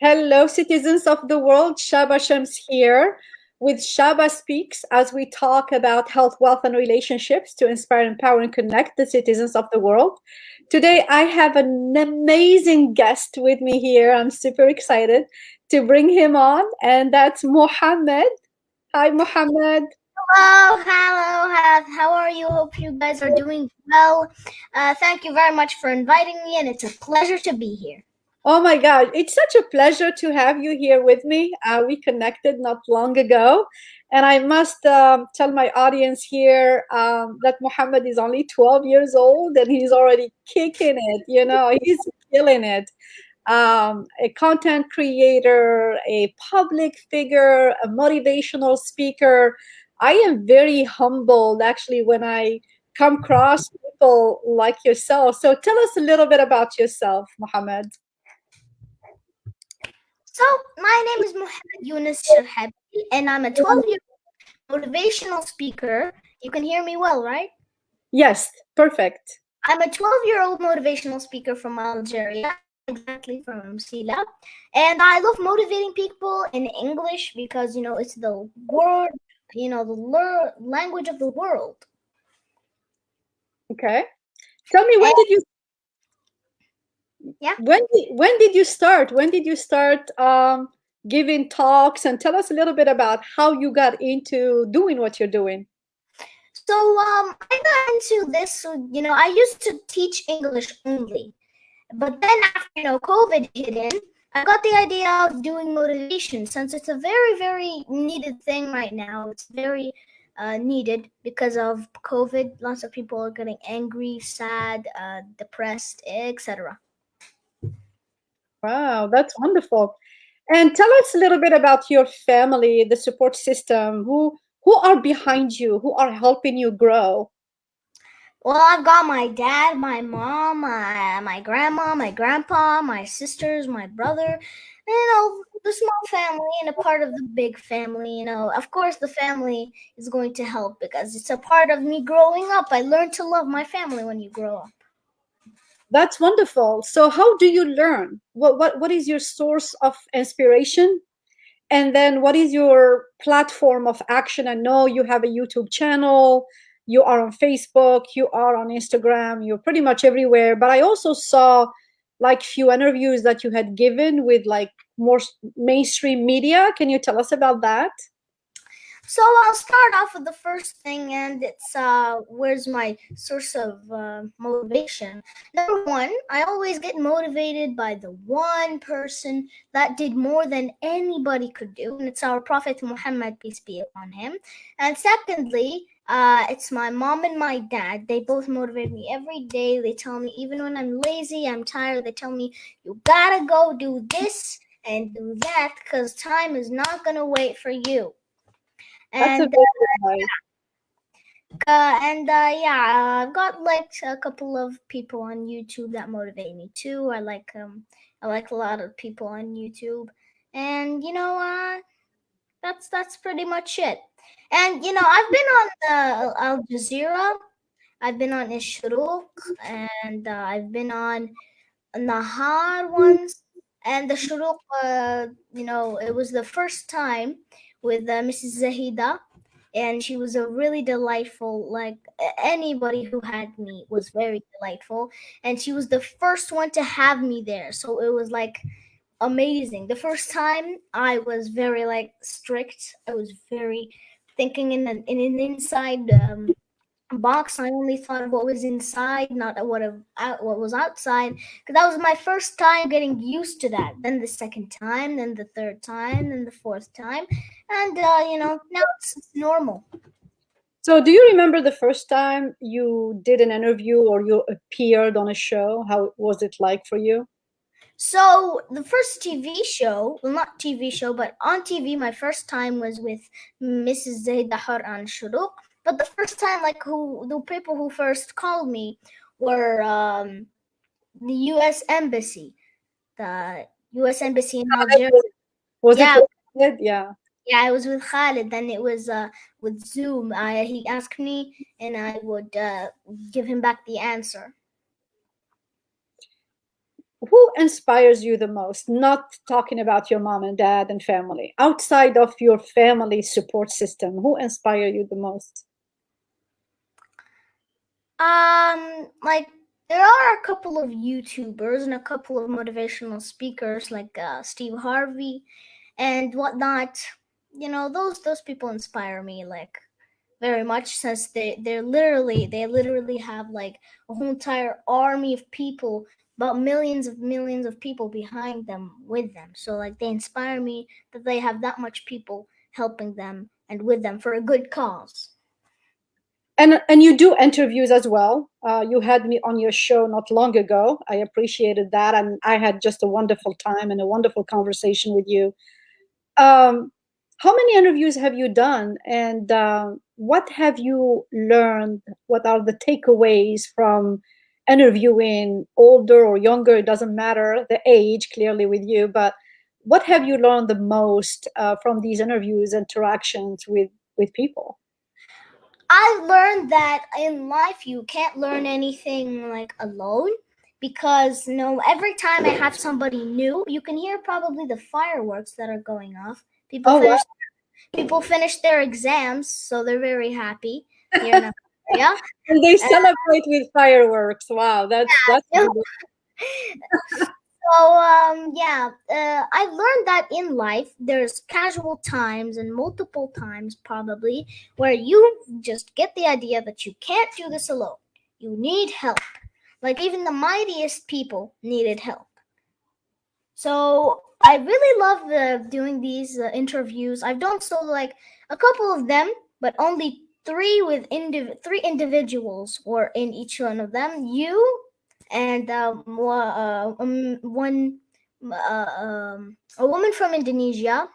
Hello, citizens of the world. Shaba Shams here with Shaba Speaks as we talk about health, wealth, and relationships to inspire, empower, and connect the citizens of the world. Today, I have an amazing guest with me here. I'm super excited to bring him on, and that's Mohammed. Hi, Mohammed. Hello. How are you? Hope you guys are doing well. Thank you very much for inviting me, and it's a pleasure to be here. Oh my God, it's such a pleasure to have you here with me. We connected not long ago. And I must tell my audience here that Muhammad is only 12 years old and he's already kicking it. He's killing it. A content creator, a public figure, a motivational speaker. I am very humbled actually when I come across people like yourself. So tell us a little bit about yourself, Muhammad. So, my name is Mohammed Yunus Shabḥa, and I'm a 12-year-old motivational speaker. You can hear me well, right? Yes, perfect. I'm a 12-year-old motivational speaker from Algeria, exactly from Sila. And I love motivating people in English because, it's the word, the language of the world. Okay. Tell me, when did you Yeah. when did you start? When did you start giving talks, and tell us a little bit about how you got into doing what you're doing. So I got into this. So, I used to teach English only, but then after COVID hit in, I got the idea of doing motivation since it's a very, very needed thing right now. It's very needed because of COVID. Lots of people are getting angry, sad, depressed, etc. Wow, that's wonderful. And tell us a little bit about your family, the support system. Who are behind you? Who are helping you grow? Well, I've got my dad, my mom, my grandma, my grandpa, my sisters, my brother, the small family and a part of the big family. Of course, the family is going to help because it's a part of me growing up. I learned to love my family when you grow up. That's wonderful. So how do you learn? What is your source of inspiration? And then what is your platform of action? I know you have a YouTube channel, you are on Facebook, you are on Instagram, you're pretty much everywhere. But I also saw like few interviews that you had given with like more mainstream media. Can you tell us about that? So I'll start off with the first thing, and it's where's my source of motivation. Number one, I always get motivated by the one person that did more than anybody could do, and it's our Prophet Muhammad, peace be upon him. And secondly, it's my mom and my dad. They both motivate me every day. They tell me even when I'm lazy, I'm tired, they tell me you gotta go do this and do that because time is not gonna wait for you. That's a And very good advice. I've got like a couple of people on YouTube that motivate me too. I like a lot of people on YouTube, and that's pretty much it. And I've been on Al Jazeera, I've been on Ishrooq, and I've been on Nahar once, and the Shuruq. It was the first time with Mrs. Zahida, and she was a really delightful. Like anybody who had me was very delightful, and she was the first one to have me there. So it was like amazing. The first time I was very like strict. I was very thinking in an inside box. I only thought of what was inside, not what was outside, because that was my first time getting used to that. Then the second time, then the third time, then the fourth time, and now it's normal. So do you remember the first time you did an interview or you appeared on a show? How was it like for you? So the first TV show, well, not TV show, but on TV, my first time was with Mrs. Zaid Dahar on Shuruq. But the first time, like the people who first called me were the U.S. Embassy, the U.S. Embassy in Algeria. Was it Yeah, with yeah. yeah, I was with Khalid. Then it was with Zoom. He asked me, and I would give him back the answer. who inspires you the most? Not talking about your mom and dad and family, outside of your family support system, who inspire you the most? Like there are a couple of YouTubers and a couple of motivational speakers like Steve Harvey and whatnot. You know, those people inspire me like very much, since they literally have like a whole entire army of people, about millions of people behind them with them. So like they inspire me that they have that much people helping them and with them for a good cause. And you do interviews as well. You had me on your show not long ago. I appreciated that, and I had just a wonderful time and a wonderful conversation with you. How many interviews have you done, and what have you learned? What are the takeaways from interviewing older or younger? It doesn't matter the age, clearly with you, but what have you learned the most from these interviews, interactions with people? I learned that in life you can't learn anything like alone, because every time I have somebody new, you can hear probably the fireworks that are going off. Oh, wow. People finish their exams, so they're very happy here in Australia. And they celebrate with fireworks. Wow, that's Yeah. So I've learned that in life there's casual times and multiple times probably where you just get the idea that you can't do this alone. You need help. Like even the mightiest people needed help. So I really love doing these interviews. I've done so like a couple of them, but only three with three individuals were in each one of them. You and one a woman from Indonesia,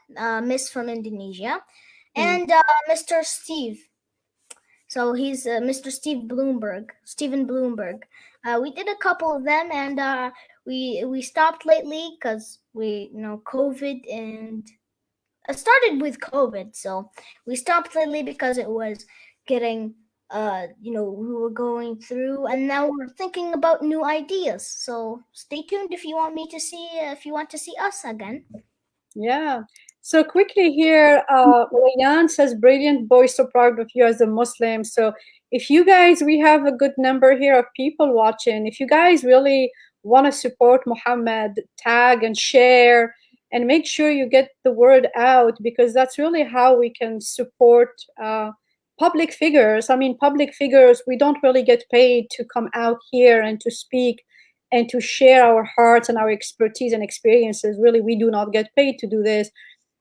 Miss from Indonesia, and Mr. Steve. So he's Mr. Stephen Bloomberg. We did a couple of them, and we stopped lately because COVID, and it started with COVID. So we stopped lately because it was getting we were going through, and now we're thinking about new ideas. So stay tuned if you want to see us again. Yeah. So quickly here, Rayan says, brilliant boy, so proud of you as a Muslim. So if you guys, we have a good number here of people watching. If you guys really want to support Muhammad, tag and share and make sure you get the word out, because that's really how we can support public figures. I mean, public figures, we don't really get paid to come out here and to speak and to share our hearts and our expertise and experiences. Really, we do not get paid to do this,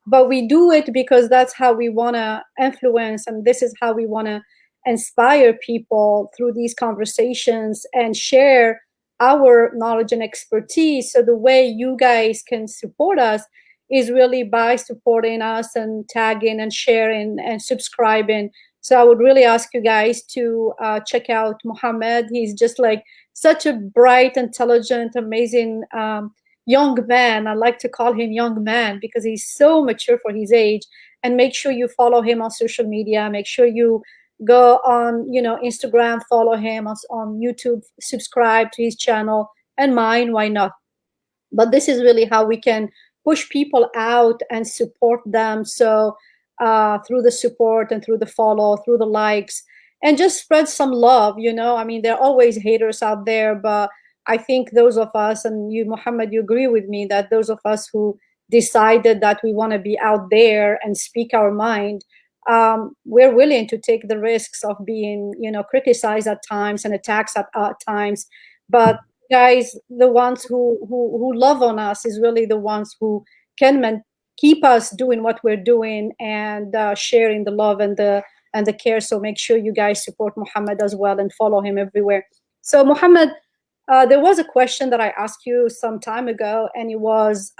but we do it because that's how we want to influence, and this is how we want to inspire people through these conversations and share our knowledge and expertise. So the way you guys can support us is really by supporting us and tagging and sharing and subscribing. So I would really ask you guys to check out Muhammad. He's just like such a bright, intelligent, amazing young man. I like to call him young man because he's so mature for his age. And make sure you follow him on social media. Make sure you go on, Instagram, follow him on YouTube, subscribe to his channel and mine. Why not? But this is really how we can push people out and support them. So through the support and through the follow, through the likes, and just spread some love. I mean, there are always haters out there, but I think those of us, and you, Muhammad, you agree with me that those of us who decided that we want to be out there and speak our mind, we're willing to take the risks of being, criticized at times and attacked at times. But guys, the ones who love on us is really the ones who can keep us doing what we're doing and sharing the love and the care. So make sure you guys support Muhammad as well and follow him everywhere. So Muhammad, there was a question that I asked you some time ago, and it was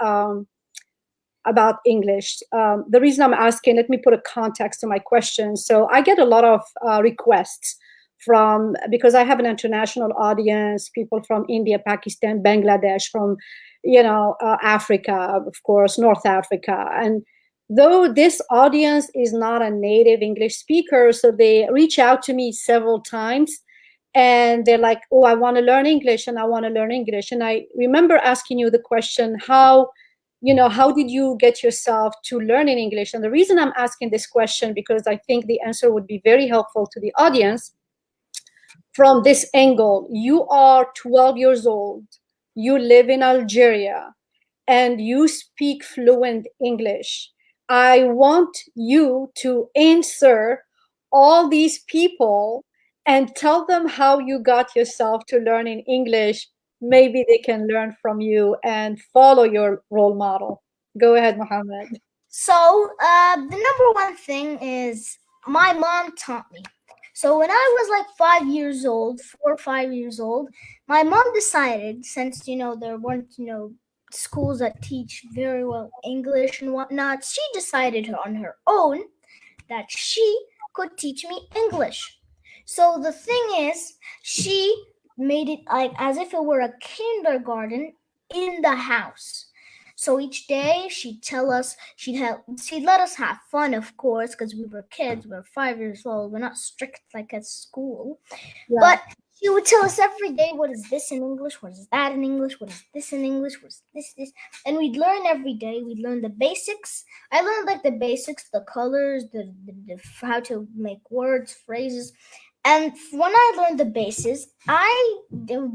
about English. The reason I'm asking, let me put a context to my question. So I get a lot of requests because I have an international audience, people from India, Pakistan, Bangladesh, from Africa, of course, North Africa. And though this audience is not a native English speaker, so they reach out to me several times and they're like, oh, I want to learn English and I want to learn English. And I remember asking you the question, how did you get yourself to learning English? And the reason I'm asking this question, because I think the answer would be very helpful to the audience from this angle. You are 12 years old, you live in Algeria, and you speak fluent English. I want you to answer all these people and tell them how you got yourself to learning English. Maybe they can learn from you and follow your role model. Go ahead, Mohammed. So, the number one thing is my mom taught me. So when I was like 5 years old, 4 or 5 years old, my mom decided, since there weren't schools that teach very well English and whatnot, she decided on her own that she could teach me English. So the thing is, she made it like as if it were a kindergarten in the house. So each day she'd tell us, she'd let us have fun, of course, because we were kids. We were 5 years old. We're not strict like at school. Yeah. But she would tell us every day, what is this in English? What is that in English? What is this in English? What is this? And we'd learn every day. We'd learn the basics. I learned like the basics, the colors, the how to make words, phrases. And when I learned the basics, the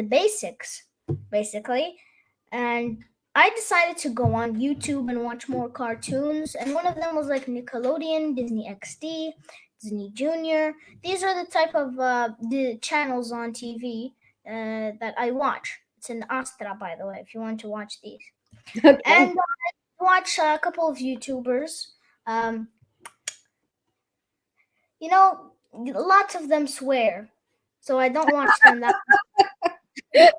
basics, basically. And I decided to go on YouTube and watch more cartoons. And one of them was like Nickelodeon, Disney XD, Disney Junior. These are the type of the channels on TV that I watch. It's in Astra, by the way, if you want to watch these. Okay. And I watch a couple of YouTubers. Lots of them swear, so I don't watch them that much. I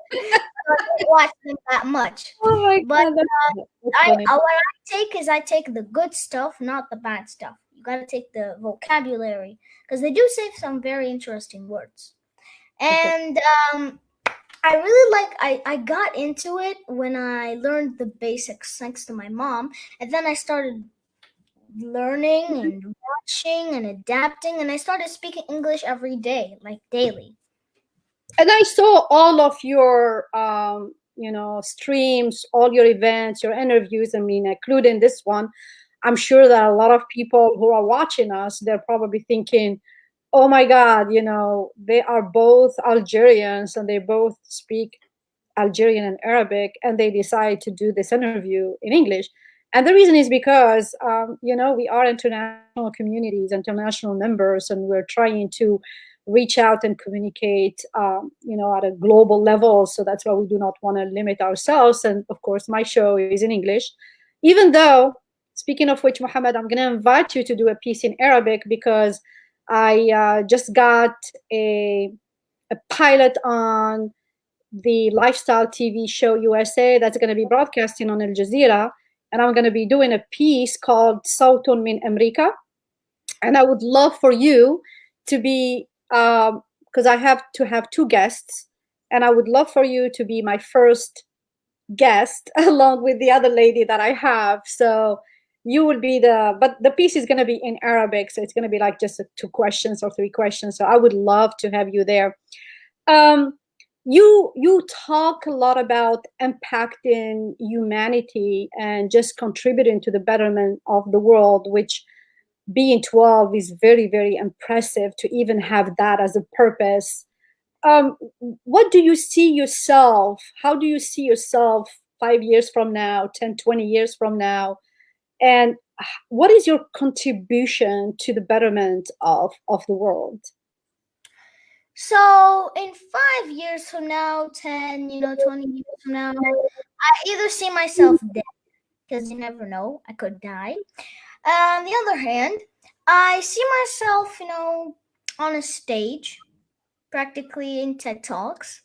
don't watch them that much. Oh my But God, that's funny. what I take the good stuff, not the bad stuff. You got to take the vocabulary, because they do say some very interesting words. And I really I got into it when I learned the basics thanks to my mom, and then I started learning and watching and adapting, and I started speaking English every day, like daily. And I saw all of your streams, all your events, your interviews, I mean, including this one. I'm sure that a lot of people who are watching us, they're probably thinking, oh my God, they are both Algerians and they both speak Algerian and Arabic, and they decide to do this interview in English. And the reason is because, we are international communities, international members, and we're trying to reach out and communicate, at a global level. So that's why we do not want to limit ourselves. And of course, my show is in English, even though, speaking of which, Mohammed, I'm going to invite you to do a piece in Arabic, because I just got a pilot on the lifestyle TV show USA that's going to be broadcasting on Al Jazeera. And I'm going to be doing a piece called Sautun min America. And I would love for you to be, because I have to have two guests, and I would love for you to be my first guest along with the other lady that I have. So you will be but the piece is going to be in Arabic. So it's going to be like just 2 questions or 3 questions. So I would love to have you there. You talk a lot about impacting humanity and just contributing to the betterment of the world, which being 12 is very, very impressive to even have that as a purpose. What do you see yourself? How do you see yourself 5 years from now, 10, 20 years from now? And what is your contribution to the betterment of the world? So in 5 years from now, 10, 20 years from now, I either see myself dead, because you never know, I could die. On the other hand, I see myself, on a stage, practically in TED Talks,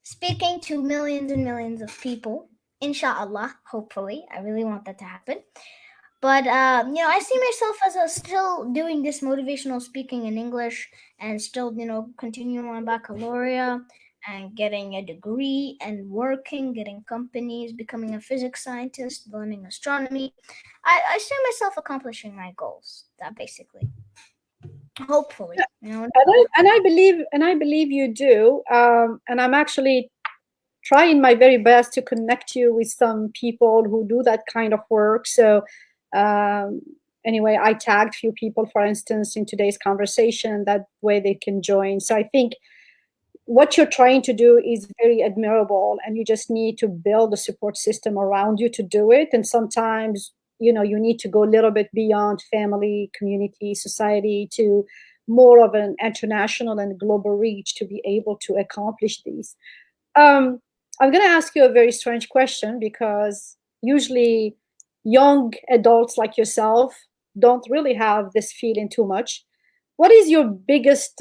speaking to millions and millions of people. Inshallah, hopefully. I really want that to happen. But, I see myself as still doing this motivational speaking in English, and still, continuing my baccalaureate and getting a degree and working, getting companies, becoming a physics scientist, learning astronomy. I see myself accomplishing my goals, that basically. Hopefully, you know. And I believe you do. And I'm actually trying my very best to connect you with some people who do that kind of work. So um, anyway, I tagged few people, for instance, in today's conversation. That way they can join. So I think what you're trying to do is very admirable, and you just need to build a support system around you to do it. And sometimes, you know, you need to go a little bit beyond family, community, society to more of an international and global reach to be able to accomplish these. um, I'm going to ask you a very strange question, because usually young adults like yourself don't really have this feeling too much. What is your biggest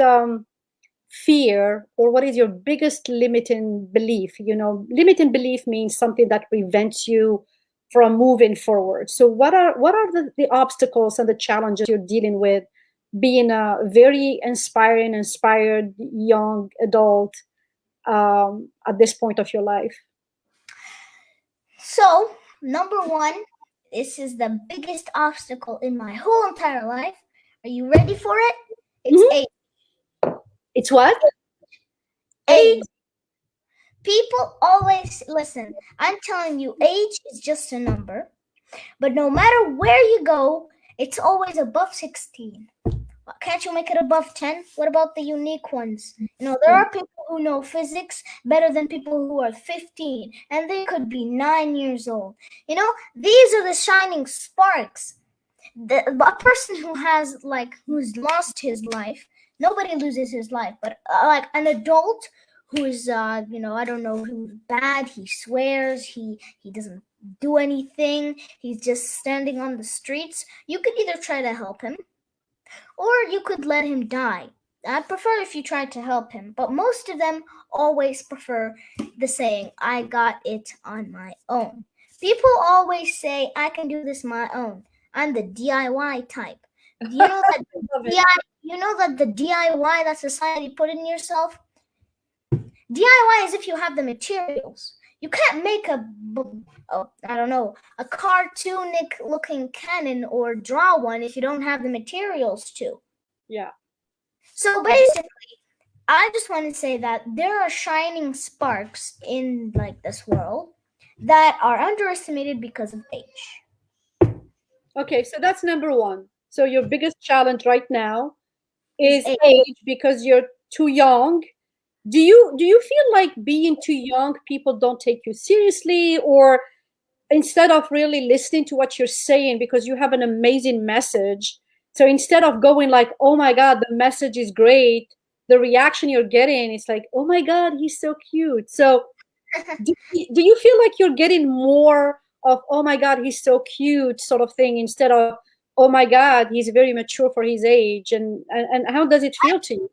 fear, or what is your biggest limiting belief? You know, limiting belief means something that prevents you from moving forward. So what are the obstacles and the challenges you're dealing with being a very inspired young adult at this point of your life? So, number one, this is the biggest obstacle in my whole entire life. Are you ready for it? It's age. It's what? Age. People always listen. I'm telling you, age is just a number. But no matter where you go, it's always above 16. Can't you make it above 10? What about the unique ones? You know, there are people who know physics better than people who are 15, and they could be 9 years old. You know, these are the shining sparks. A person who has, like, who's lost his life, nobody loses his life, but like an adult who's, you know, I don't know, who's bad, he swears, he doesn't do anything, he's just standing on the streets, you could either try to help him, or you could let him die. I'd prefer if you tried to help him, but most of them always prefer the saying, I got it on my own. People always say, I can do this my own. I'm the DIY type. Do you know that the DIY that society put in yourself? DIY is if you have the materials. You can't make a cartoonic looking cannon or draw one if you don't have the materials to. Yeah. So basically, I just want to say that there are shining sparks in, like, this world that are underestimated because of age. Okay, so that's number one. So your biggest challenge right now is age, because you're too young. Do you feel like being too young, people don't take you seriously, or instead of really listening to what you're saying, because you have an amazing message, so instead of going like, oh my god, the message is great, the reaction you're getting is like, oh my god, he's so cute. So do you feel like you're getting more of, oh my god, he's so cute sort of thing, instead of, oh my god, he's very mature for his age? And how does it feel to you?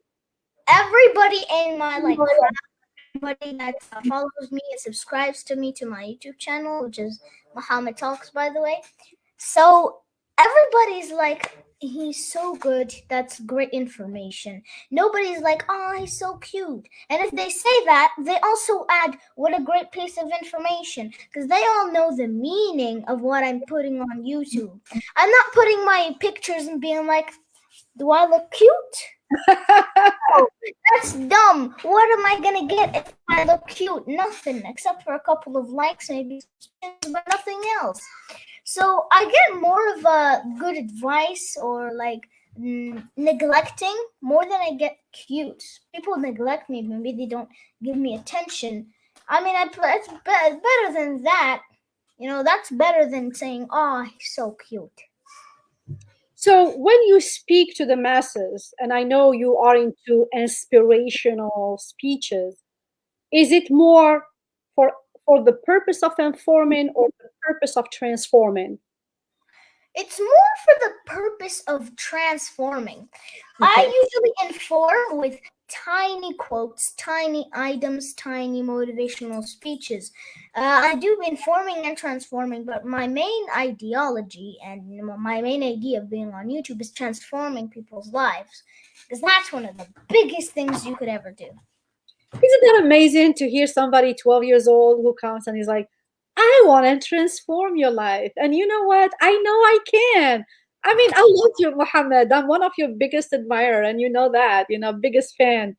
Everybody in my everybody that follows me and subscribes to me, to my YouTube channel, which is Muhammad Talks, by the way. So everybody's like, he's so good, that's great information. Nobody's like, oh, he's so cute. And if they say that, they also add, what a great piece of information, because they all know the meaning of what I'm putting on YouTube. I'm not putting my pictures and being like, do I look cute? Oh, that's dumb. What am I gonna get if I look cute? Nothing, except for a couple of likes, maybe, but nothing else. So I get more of a good advice, or like neglecting, more than I get cute. People neglect me, maybe they don't give me attention. I mean, it's better than that. You know, that's better than saying, oh, he's so cute. So when you speak to the masses, and I know you are into inspirational speeches, is it more for the purpose of informing, or the purpose of transforming? It's more for the purpose of transforming. Okay. I usually inform with tiny quotes, tiny items, tiny motivational speeches. I do informing and transforming, but my main ideology and my main idea of being on YouTube is transforming people's lives, because that's one of the biggest things you could ever do. Isn't that amazing to hear somebody 12 years old who comes and is like, I want to transform your life. And you know what? I know I can. I mean, I love you, Mohammed. I'm one of your biggest admirer, and you know that, biggest fan.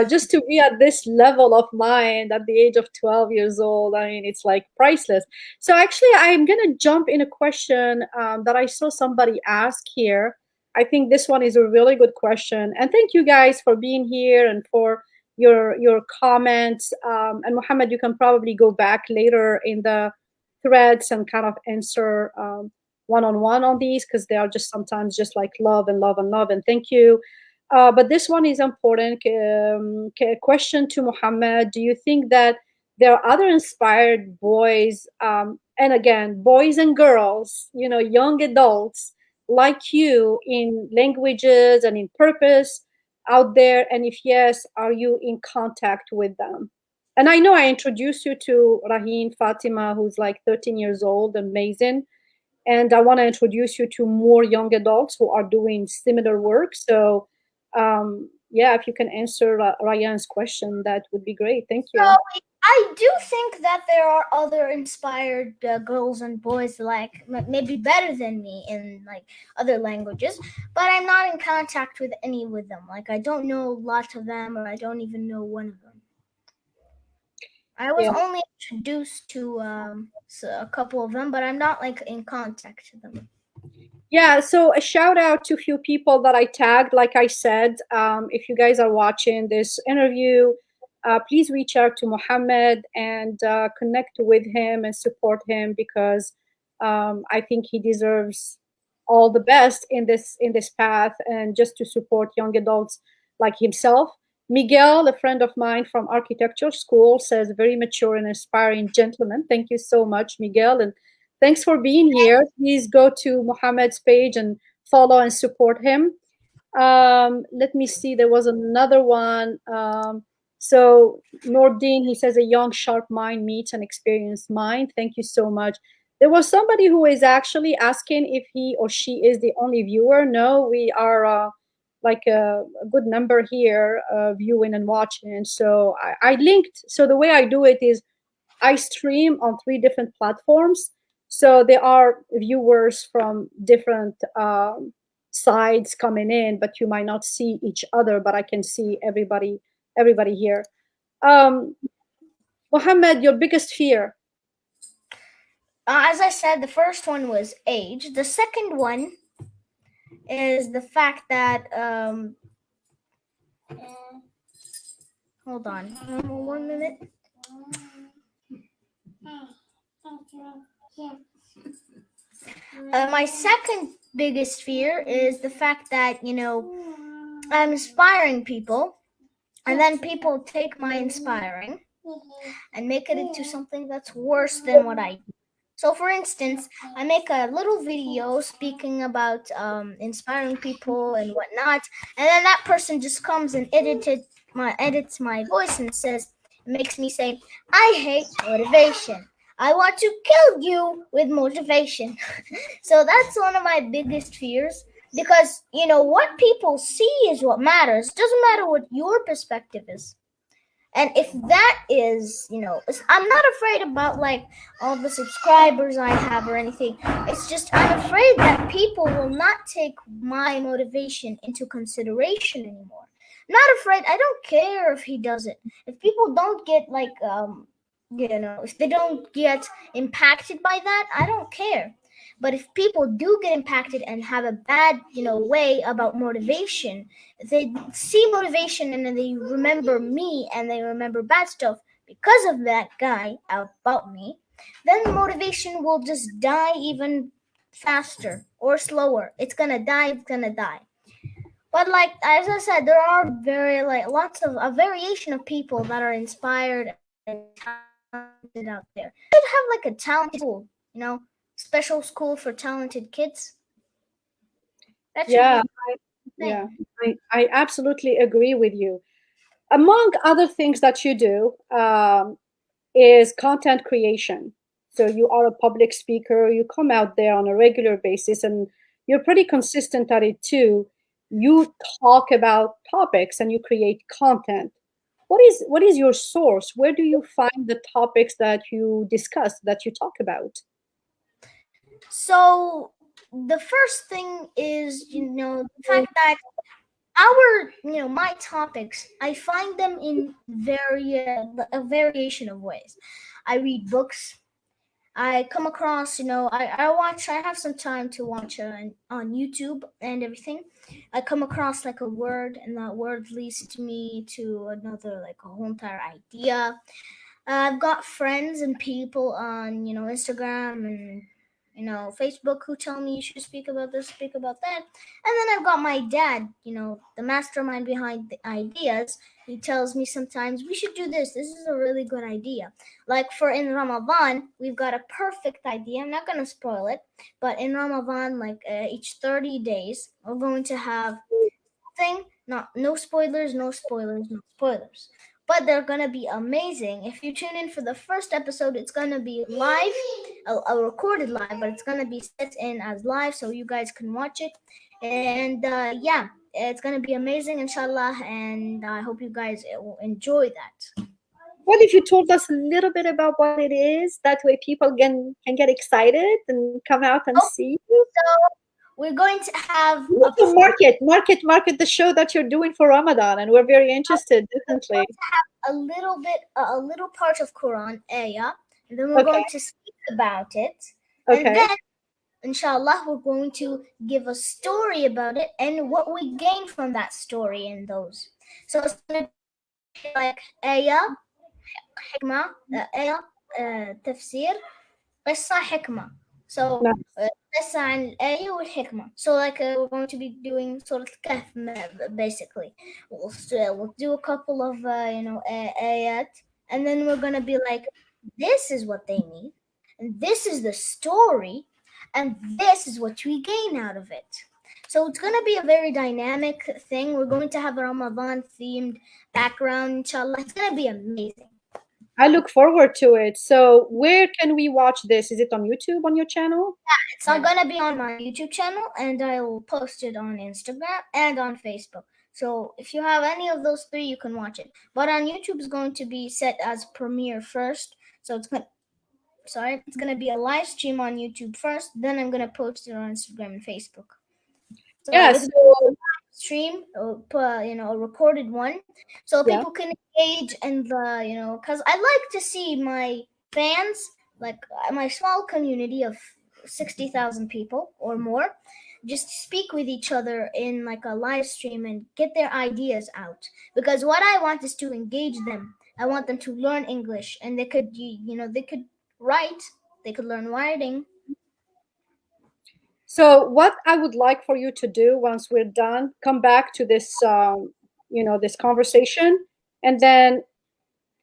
Just to be at this level of mind at the age of 12 years old, I mean, it's like priceless. So actually, I'm gonna jump in a question that I saw somebody ask here. I think this one is a really good question, and thank you guys for being here and for your comments. And Mohammed, you can probably go back later in the threads and kind of answer. One-on-one on these because they are just sometimes just like love and love and love and thank you. But this one is important. Question to Muhammad: do you think that there are other inspired boys, and again, boys and girls, young adults like you in languages and in purpose out there? And if yes, are you in contact with them? And I know I introduced you to Raheen Fatima, who's like 13 years old, amazing, and I want to introduce you to more young adults who are doing similar work. So, yeah, if you can answer Ryan's question, that would be great. Thank So you. I do think that there are other inspired girls and boys like maybe better than me in like other languages, but I'm not in contact with any with them. Like I don't know lots of them, or I don't even know one of them. I was Yeah. only introduced to a couple of them, but I'm not like in contact with them. Yeah, so a shout out to a few people that I tagged. Like I said, if you guys are watching this interview, please reach out to Mohammed and connect with him and support him because I think he deserves all the best in this path and just to support young adults like himself. Miguel, a friend of mine from architecture school, says very mature and inspiring gentleman. Thank you so much, Miguel, and thanks for being here. Please go to Mohammed's page and follow and support him. Let me see. There was another one. So Nordin, he says a young, sharp mind meets an experienced mind. Thank you so much. There was somebody who is actually asking if he or she is the only viewer. No, we are like a good number here viewing and watching. So I linked. So the way I do it is I stream on 3 different platforms. So there are viewers from different sides coming in, but you might not see each other, but I can see everybody here. Um, Mohammed, your biggest fear? As I said, the first one was age. The second one is the fact that hold on 1 minute. My second biggest fear is the fact that I'm inspiring people, and then people take my inspiring and make it into something that's worse than what I do. So, for instance, I make a little video speaking about inspiring people and whatnot, and then that person just comes and edits my voice and makes me say, "I hate motivation. I want to kill you with motivation." So that's one of my biggest fears because what people see is what matters. It doesn't matter what your perspective is. And if that is, I'm not afraid about like all the subscribers I have or anything. It's just I'm afraid that people will not take my motivation into consideration anymore. Not afraid. I don't care if he does it. If people don't get like if they don't get impacted by that, I don't care. But if people do get impacted and have a bad, way about motivation, they see motivation and then they remember me and they remember bad stuff because of that guy about me, then motivation will just die even faster or slower. It's gonna die. But like as I said, there are very like lots of a variation of people that are inspired and talented out there. We should have like a talent school, special school for talented kids. That should be Yeah, a yeah, thing. I absolutely agree with you. Among other things that you do, is content creation. So you are a public speaker, you come out there on a regular basis, and you're pretty consistent at it too. You talk about topics and you create content. What is your source? Where do you find the topics that you discuss, that you talk about? So the first thing is, the fact that my topics, I find them in a variation of ways. I read books. I come across, I have some time to watch on YouTube and everything. I come across like a word, and that word leads me to another, like a whole entire idea. I've got friends and people on, Instagram and, Facebook who tell me you should speak about this, speak about that. And then I've got my dad, the mastermind behind the ideas. He tells me sometimes we should do this. This is a really good idea. Like for in Ramadan, we've got a perfect idea. I'm not going to spoil it, but in Ramadan, like each 30 days, we're going to have thing, no spoilers, no spoilers, no spoilers. But they're gonna be amazing. If you tune in for the first episode, it's gonna be live, a recorded live, but it's gonna be set in as live, so you guys can watch it. And yeah, it's gonna be amazing, inshallah. And I hope you guys will enjoy that. What if you told us a little bit about what it is? That way people can get excited and come out and see you. So we're going to have market the show that you're doing for Ramadan, and we're very interested, definitely. A little part of Quran ayah, and then we're going to speak about it. And then, inshallah, we're going to give a story about it and what we gain from that story in those. So it's going to be like ayah, hikmah, ayah, tafsir, qissa, hikmah. So قصة عن الآية والحكمة. So like we're going to be doing sort of kahf basically. We'll do a couple of ayat, and then we're gonna be like, this is what they mean, and this is the story, and this is what we gain out of it. So it's gonna be a very dynamic thing. We're going to have a Ramadan themed background, inshallah. It's gonna be amazing. I look forward to it. So where can we watch this? Is it on YouTube, on your channel? Yeah, it's going to be on my YouTube channel, and I will post it on Instagram and on Facebook. So if you have any of those three, you can watch it. But on YouTube, it's going to be set as premiere first. So it's going to be a live stream on YouTube first. Then I'm going to post it on Instagram and Facebook. So yes. Stream, a recorded one, so people can engage in the, because I like to see my fans, like my small community of 60,000 people or more, just speak with each other in like a live stream and get their ideas out. Because what I want is to engage them. I want them to learn English, and they could, they could write, they could learn writing. So what I would like for you to do once we're done, come back to this, this conversation, and then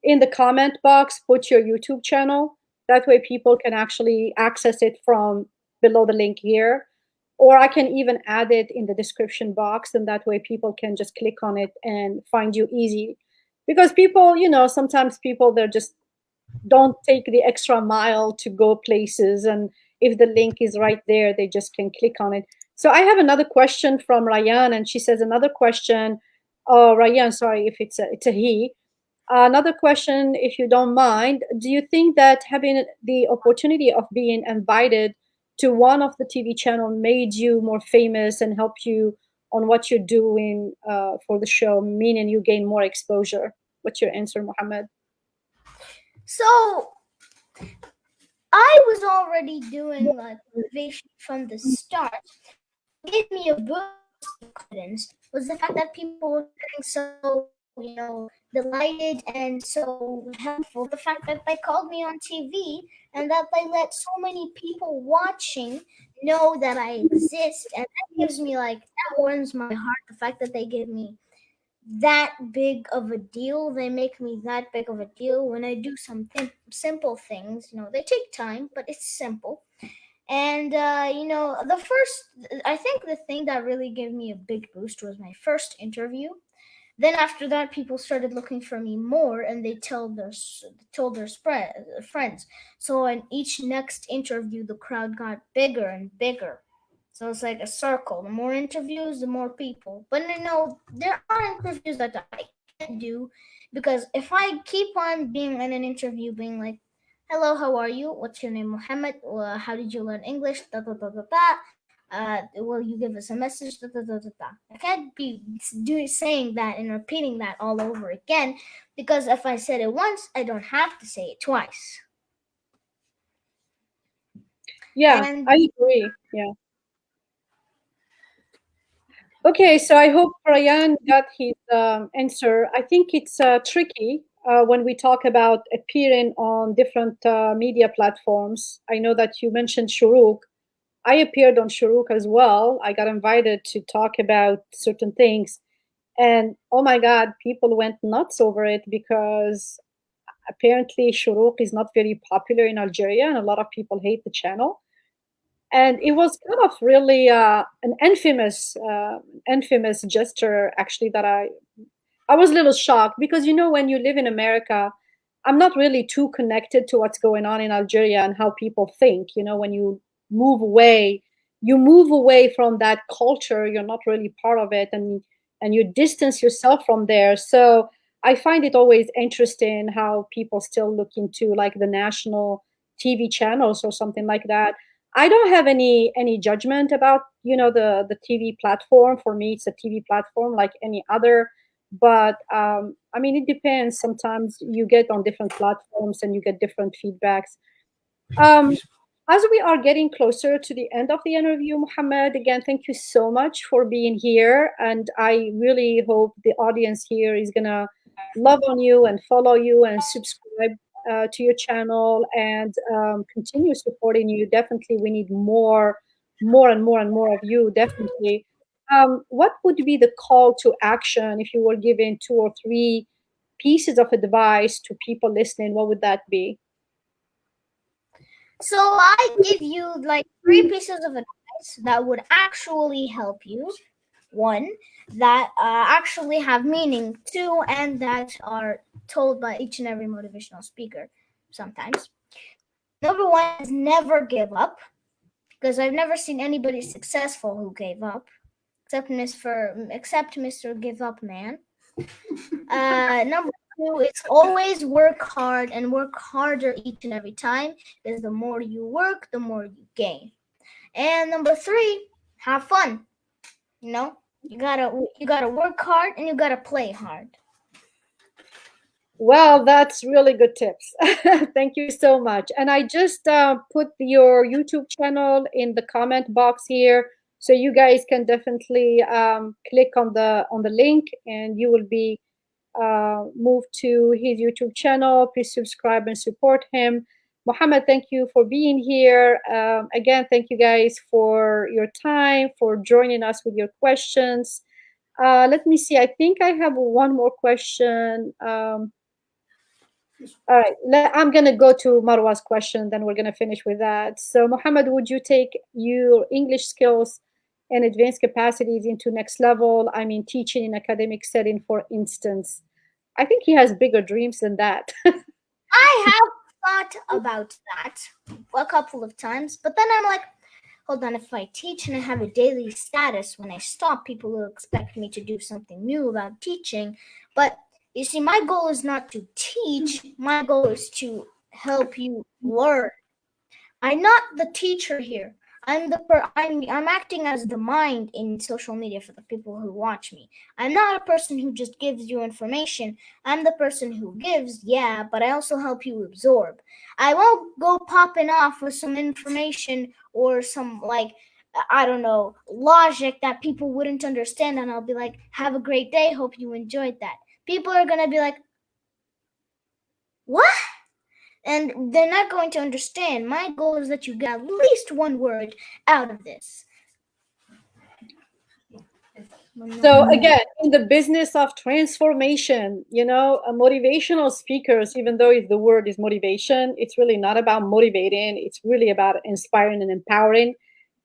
in the comment box, put your YouTube channel. That way people can actually access it from below the link here. Or I can even add it in the description box, and that way people can just click on it and find you easy. Because people, sometimes people, they're just don't take the extra mile to go places, and if the link is right there, they just can click on it. So I have another question from Ryan, and she says another question. Ryan, sorry if it's a he. Another question, if you don't mind. Do you think that having the opportunity of being invited to one of the TV channel made you more famous and helped you on what you're doing for the show, meaning you gain more exposure? What's your answer, Mohammed? So I was already doing like motivation from the start. What gave me a boost of confidence was the fact that people were getting so, delighted and so helpful. The fact that they called me on TV and that they let so many people watching know that I exist, and that gives me that warms my heart. The fact that they give me that big of a deal, they make me that big of a deal when I do some simple things. They take time, but it's simple. And I think the thing that really gave me a big boost was my first interview. Then after that, people started looking for me more, and they told their friends. So in each next interview, the crowd got bigger and bigger. So it's like a circle. The more interviews, the more people. But there are interviews that I can't do, because if I keep on being in an interview, being like, "Hello, how are you? What's your name, Muhammad? How did you learn English?" will you give us a message? Da, da, da, da, da. I can't be saying that and repeating that all over again, because if I said it once, I don't have to say it twice. Yeah, And I agree. Yeah. Okay, so I hope Ryan got his answer. I think it's tricky when we talk about appearing on different media platforms. I know that you mentioned Shuruk. I appeared on Shuruk as well. I got invited to talk about certain things. And oh my God, people went nuts over it because apparently Shuruk is not very popular in Algeria and a lot of people hate the channel. And it was kind of really an infamous gesture actually that I was a little shocked because when you live in America, I'm not really too connected to what's going on in Algeria and how people think. When move away, you move away from that culture. You're not really part of it, and you distance yourself from there. So I find it always interesting how people still look into like the national TV channels or something like that. I don't have any judgment about the TV platform. For me, it's a TV platform like any other. But I mean, it depends. Sometimes you get on different platforms and you get different feedbacks. Um, as we are getting closer to the end of the interview, Muhammad, again, thank you so much for being here. And I really hope the audience here is going to love on you and follow you and subscribe to your channel and continue supporting you. Definitely, we need more and more and more of you, definitely. What would be the call to action if you were given 2 or 3 pieces of advice to people listening? What would that be? so I give you like 3 pieces of advice that would actually help you. 1, that actually have meaning. 2, and that are told by each and every motivational speaker sometimes. Number 1 is never give up, because I've never seen anybody successful who gave up, except Mr. Give Up Man. Number 2 is always work hard and work harder each and every time, because the more you work, the more you gain. And number 3, have fun. You gotta work hard and you gotta play hard. Well, that's really good tips. Thank you so much. And I just put your YouTube channel in the comment box here, so you guys can definitely click on the link, and you will be moved to his YouTube channel. Please subscribe and support him. Mohammed, thank you for being here. Again, thank you guys for your time, for joining us with your questions. Let me see. I think I have one more question. All right, I'm going to go to Marwa's question, then we're going to finish with that. So, Mohammed, would you take your English skills and advanced capacities into next level? I mean, teaching in academic setting, for instance. I think he has bigger dreams than that. I have thought about that a couple of times, but then I'm like, hold on, if I teach and I have a daily status, when I stop, people will expect me to do something new about teaching. But you see, my goal is not to teach. My goal is to help you learn. I'm not the teacher here. I'm acting as the mind in social media for the people who watch me. I'm not a person who just gives you information. I'm the person who gives, yeah, but I also help you absorb. I won't go popping off with some information or some I don't know, logic that people wouldn't understand, and I'll be like, have a great day, hope you enjoyed that. People are gonna be like, what? And they're not going to understand. My goal is that you get at least one word out of this. So again, in the business of transformation, motivational speakers, even though the word is motivation, it's really not about motivating. It's really about inspiring and empowering.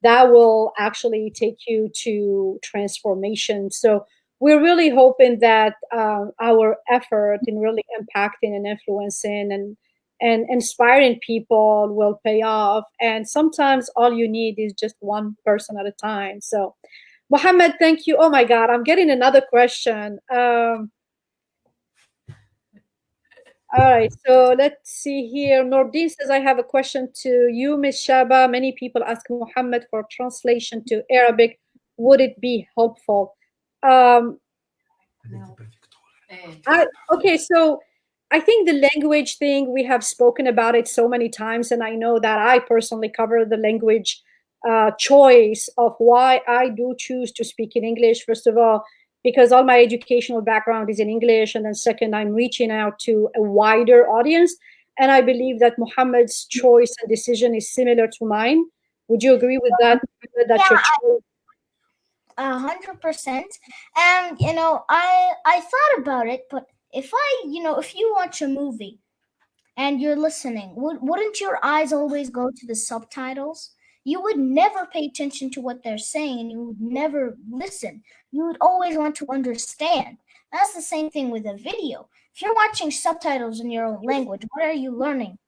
That will actually take you to transformation. So we're really hoping that our effort in really impacting and influencing and inspiring people will pay off. And sometimes all you need is just one person at a time. So Mohammed, thank you. Oh my God, I'm getting another question. All right, so let's see here. Nordin says, I have a question to you, Miss Shaba. Many people ask Muhammad for translation to Arabic. Would it be helpful? Um, okay, so I think the language thing, we have spoken about it so many times, and I know that I personally cover the language choice of why I do choose to speak in English. First of all, because all my educational background is in English, and then second, I'm reaching out to a wider audience, and I believe that Muhammad's choice and decision is similar to mine. Would you agree with that? That your Yeah, choice? 100%. And I thought about it, but if you watch a movie and you're listening, wouldn't your eyes always go to the subtitles? You would never pay attention to what they're saying, and you would never listen. You would always want to understand. That's the same thing with a video. If you're watching subtitles in your own language, what are you learning?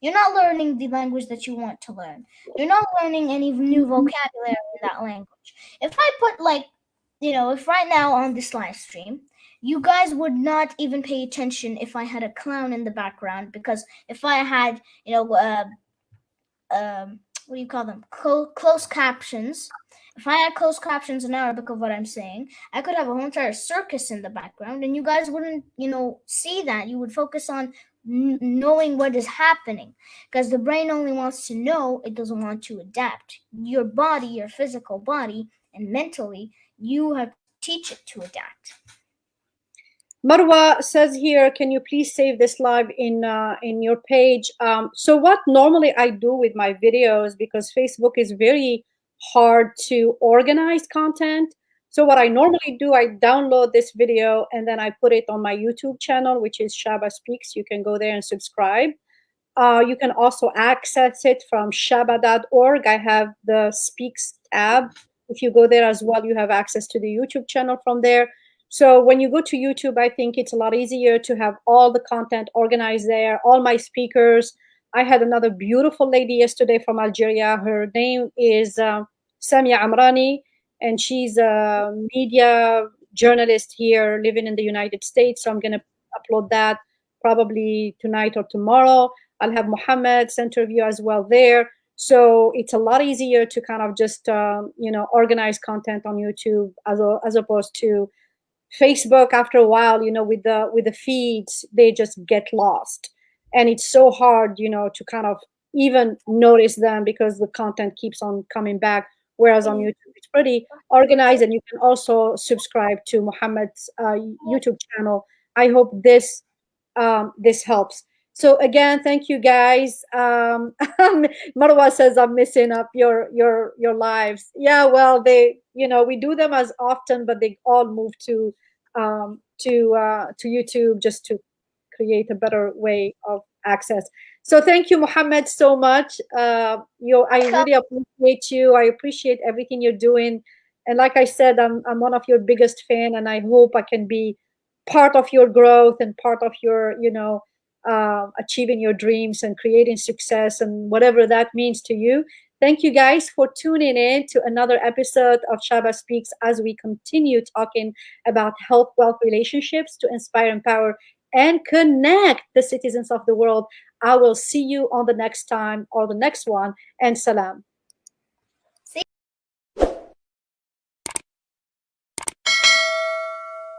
You're not learning the language that you want to learn. You're not learning any new vocabulary in that language. If I put if right now on this live stream, you guys would not even pay attention if I had a clown in the background, because if I had, what do you call them? Close captions. If I had closed captions in Arabic of what I'm saying, I could have a whole entire circus in the background, and you guys wouldn't, see that. You would focus on knowing what is happening, because the brain only wants to know, it doesn't want to adapt. Your body, your physical body, and mentally, you have to teach it to adapt. Marwa says here, can you please save this live in your page? So what normally I do with my videos, because Facebook is very hard to organize content. So what I normally do, I download this video and then I put it on my YouTube channel, which is Shaba Speaks. You can go there and subscribe. You can also access it from shaba.org. I have the Speaks tab. If you go there as well, you have access to the YouTube channel from there. So when you go to YouTube, I think it's a lot easier to have all the content organized there, all my speakers. I had another beautiful lady yesterday from Algeria. Her name is Samia Amrani, and she's a media journalist here living in the United States. So I'm going to upload that probably tonight or tomorrow. I'll have Muhammad's interview as well there. So it's a lot easier to kind of just organize content on YouTube as opposed to Facebook. After a while, with the feeds, they just get lost, and it's so hard, to kind of even notice them because the content keeps on coming back. Whereas on YouTube, it's pretty organized, and you can also subscribe to Muhammad's YouTube channel. I hope this helps. So again, thank you guys. Marwa says I'm missing up your lives. Yeah, well, we do them as often, but they all move to YouTube just to create a better way of access. So thank you, Muhammad, so much. I really appreciate you. I appreciate everything you're doing. And like I said, I'm one of your biggest fan, and I hope I can be part of your growth and part of your, achieving your dreams and creating success and whatever that means to you. Thank you guys for tuning in to another episode of Shaba Speaks as we continue talking about health, wealth, relationships to inspire, empower, and connect the citizens of the world. I will see you on the next time or the next one. And salam.